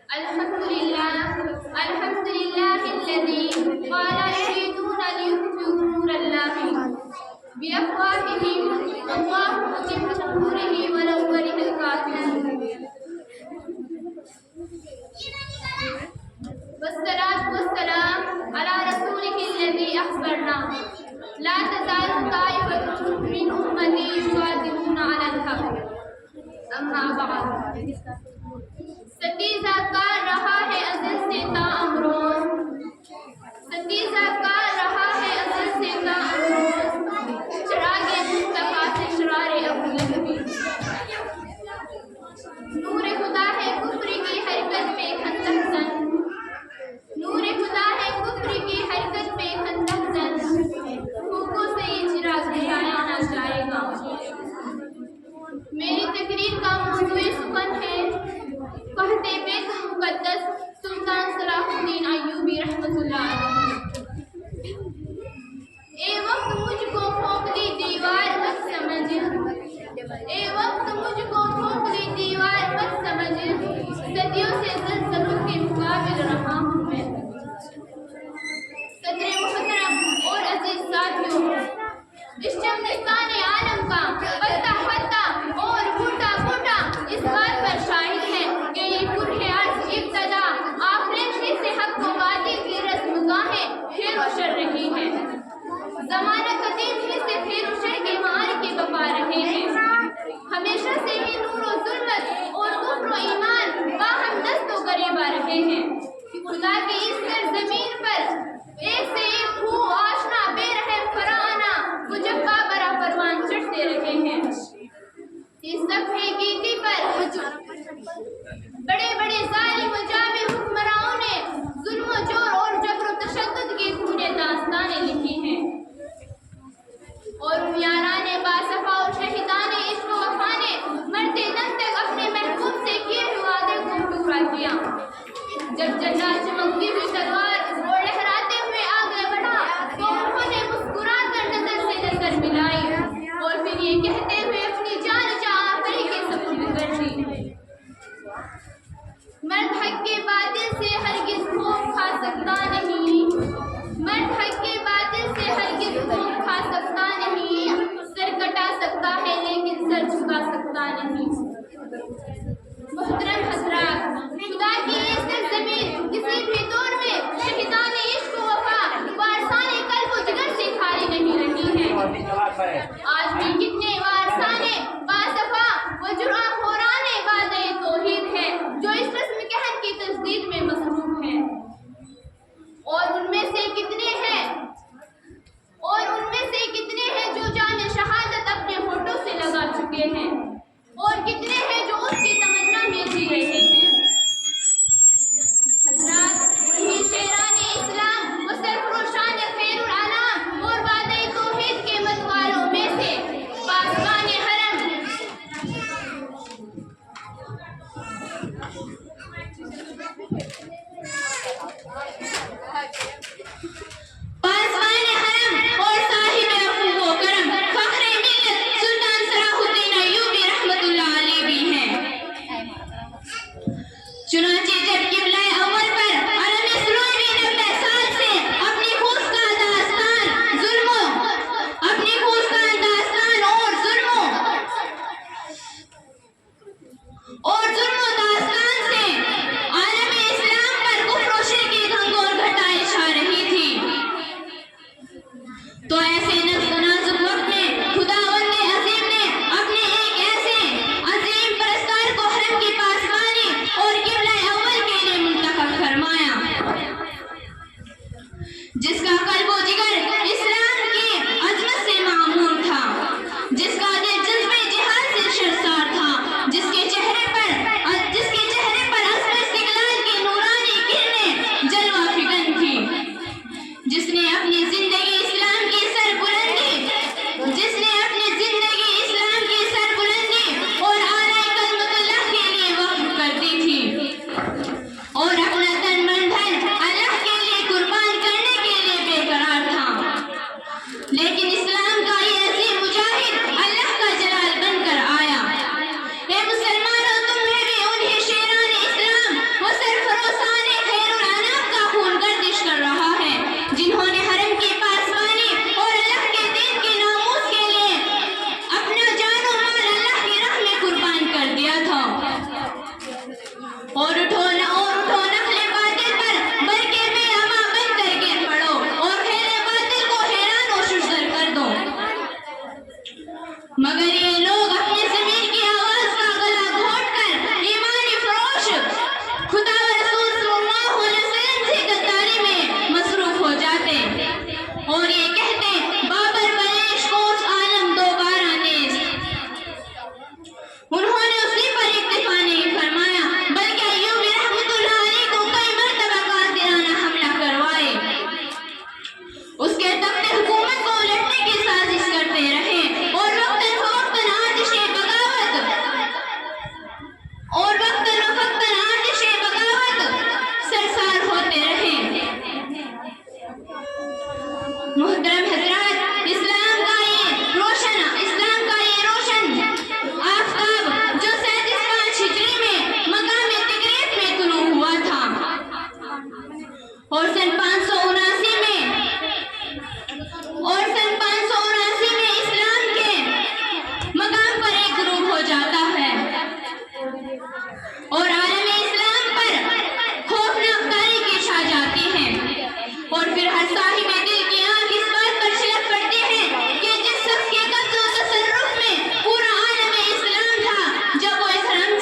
الحمد لله الذي قال يريدون ليطفئوا نور الله بأفواههم والله متم نوره ولو كره الكافرون والصلاة والسلام على رسوله الذي أخبرنا لا تزال طائفة من أمتي يقاتلون على الحق أما بعد ستیزہ کار رہا ہے ازل سے تا امروز ستیزہ کار رہا ہے ازل سے تا امروز چراغ مصطفیٰ سے شرار ابو لہبی نور خدا ہے کفر کی حرکت پہ خندق زن نور خدا ہے کفر کی حرکت پہ خندق زن پھوکوں سے یہ چراغ بجھایا نہ جائے گا میری تقریر کا موضوع سخن ہے فہد بیت مقدس سلطان صلاح الدین ایوبی رحمۃ اللہ علیہ اے وقت مجھ کو کھوکھلی دیوار مت سمجھ اے وقت مجھ کو کھوکھلی دیوار مت سمجھ صدیوں سے زلزلوں کے مقابل رہا ہوں میں صدر محترم اور عزیز ساتھیوں اس شمستان عالم کا پتا پتا اور بوٹا بوٹا اس بات پر شاہد ہے کہ یہ پورے عرض ابتدا آفریشی سے حق و باطل کی رسم گاہیں پھیر و شر رہی ہے زمانہ قدیم ہی سے پھیر و شر کے معارکے بپا رہے ہیں ہمیشہ سے ہی نور و ظلمت اور کفر و ایمان باہم دست و گریباں رہے ہیں خدا کی اس سرزمین پر ایک سے ایک ہو آشنا بے رحم فرانا مجبہ برا پروان چڑھتے رہے ہیں اس صفحے گیتی پر بڑے بڑے ظالم و جابر حکمرانوں نے ظلم و جور اور جبر و تشدد کی پورے داستانیں لکھی ہیں اور ان یاران باصفا اور شہیدان عشق و وفا نے مرتے دم تک اپنے محبوب سے کیے ہوئے وعدے کو پورا کیا جب جنات چمکتی ہوئی تلوار اور لہراتے ہوئے آگے بڑھا تو انہوں نے مسکرا کر نظر سے نظر ملائی اور پھر یہ کہتے ہوئے اپنی جان آخری کے سپرد کر دی مرد حق کے باطل سے ہرگز خوف کھا سکتا نہیں مرد حق کے باطل سے ہرگز خوف کھا سکتا نہیں سر کٹا سکتا ہے لیکن سر جھکا سکتا نہیں محترم حضرات خدا کی یہ سرزمین کسی بھی دور میں شہیدان عشق و وفا وارثان قلب و جگر سے خالی نہیں رہی ہے آج بھی کتنے وارثان باصفا و جرأ خوران وعدہ توحید ہے جو اس رسم کہن کی تجدید میں مصروف ہے اور ان میں سے کتنے ہیں جو جان شہادت اپنے ہونٹوں سے لگا چکے ہیں اور کتنے ہیں جو اس کی تمنا میں جی رہے ہیں حضرات وہی شیران اسلام و سرفروشان خیر العالم اور وعدہ توحید کے متوالوں میں سے پاسبان حرم اور صاحب افو و کرم فخر ملت سلطان صلاح الدین ایوبی رحمۃ اللہ علیہ بھی ہیں چنانچہ جب قبلہ اول پر علم اسلامی 90 سال سے اپنی خوفناک داستان اور ظلم و داستان سے عالم اسلام پر کفر و شرک کی گھنگور گھٹائیں چھا رہی تھی تو ایسے نازک وقت میں خداوند عظیم نے اپنے ایک ایسے عظیم پرستار کو حرم کی پاسبانی اور قبلہ اول کے لیے منتخب فرمایا جس کا قلب و جگر اسلام کی عظمت سے معمور تھا جس کا دل جذبے جہاد سے شرسار تھا جس کے چہرے پر عزم استقلال کی نورانی کرنیں جلوہ فکن تھی جس نے اپنی زندگی اسلام کی سربلندی اور اعلیٰ کلمت اللہ کے لیے وقف کر دی تھی اور اپنا تن من دھن اللہ کے لیے قربان کرنے کے لیے بے قرار تھا لیکن اسلام کا یہ عظیم مجاہد اللہ کا جلال بن کر آیا اے مسلمانوں تمہیں بھی انہیں شیران اسلام و اور اٹھو نخلے باطل پر برکے بے اما بن کر گر پڑو اور خیل باطل کو حیران و ششدر کر دو. مگر یہ لوگ اپنے ضمیر کی آواز کا گلا گھونٹ کر ایمانی فروش خدا و رسول صلی اللہ علیہ وسلم سے غداری میں مصروف ہو جاتے اور یہ کہتے بابر بریش کوس عالم دوبارہ نیست. انہوں نے اسی پر اکتفا نہیں فرمایا بلکہ ایوبی رحمت اللہ علیہ کو کئی مرتبہ قاصدانہ حملہ کروائے. اس کے تخت حکومت کو الٹنے کی سازش کرتے رہے اور وقتاً فوقتاً آتش بغاوت سرسار ہوتے رہے. محترم حضرات، اسلام کا یہ روشن آفتاب جو 37 ہجری میں مقام تگریت میں طلوع ہوا تھا اور سن 579 میں اسلام کے مقام پر ایک غروب ہو جاتا ہے اور عالم اسلام پر خوفناک تاریکی چھا جاتی ہے اور پھر ہر صاحب دل کی آنکھ اس بات پر شلک پڑتی ہے کہ جس شخص کے قبض و تصرف میں پورا عالم اسلام تھا، جب وہ اس رنگ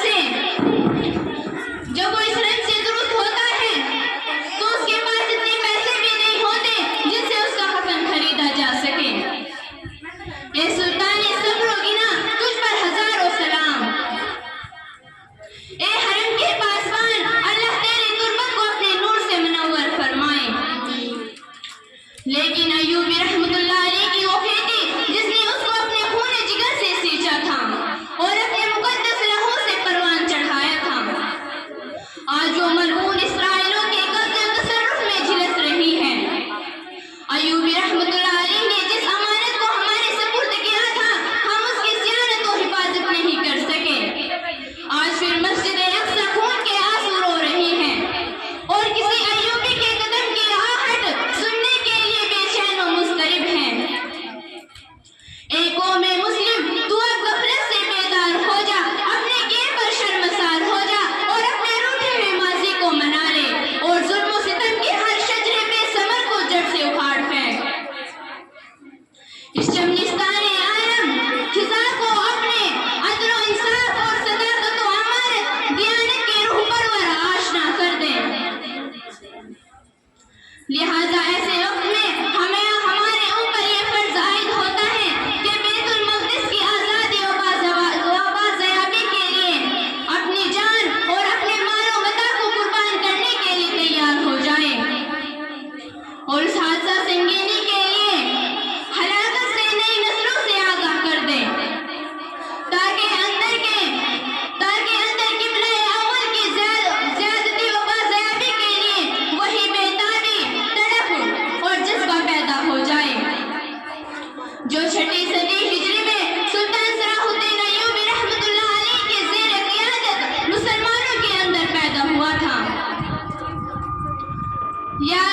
سے درست ہوتا ہے تو اس کے پاس اتنے پیسے بھی نہیں ہوتے جن سے اس کا کفن خریدا جا سکے. اے سلطان صبر و گنا، تجھ پر ہزاروں سلام. اے حرم کے پاسبان، اللہ تیری تربت کو اپنے نور سے منور فرمائے. لیکن ایوبی رحمت اللہ علیہ کی وہ بیٹی جس نے اس کو اپنے خون جگر سے سینچا تھا اور اپنے مقدس لہو سے پروان چڑھایا تھا، آج وہ ملعون اسرائیلوں کے قبض و تصرف میں جھلس رہی ہے. ایوبی رحمت اللہ علیہ نے جس امانت کو ہمارے سپرد کیا تھا، ہم اس کی صیانت و حفاظت نہیں کر سکے. آج پھر مسجد اقصی خون کے آنسو رو رہی ہیں اور کسی ایوبی کے قدم کی آہٹ سننے کے لیے بے چین و مضطرب ہیں. اے قوم مسلم، تو اب غفلت سے بیدار ہو جا، اپنے کیے پر شرمسار ہو جا اور اپنے روٹے ہوئے ماضی کو منا لے اور ظلم و ستم کے ہر شجرے بے ثمر کو جڑ سے اکھاڑ پھینک. اس چمنستان عالم خزاں کو اپنے عدل و انصاف اور صداقت و امانت دیانت کی روح پرور آشنا کر دیں. لہذا ایسے وقت میں ہمارے اوپر یہ فرض عائد ہوتا ہے کہ بیت المقدس کی آزادی و بازیابی کے لیے اپنی جان اور اپنے مال و متاع کو قربان کرنے کے لیے تیار ہو جائے اور اس حادثہ سنگینی کے لیے ہلاکت سے نئی نسلوں سے آگاہ کر دے تاکہ اندر قبلہ اول کی زیادتی و بازیابی کے لیے وہی بیتابی، تڑپ اور جذبہ پیدا ہو جائے جو 6 صدی ہجری میں سلطان صلاح الدین ایوبی رحمت اللہ علیہ کے زیر قیادت مسلمانوں کے اندر پیدا ہوا تھا. یا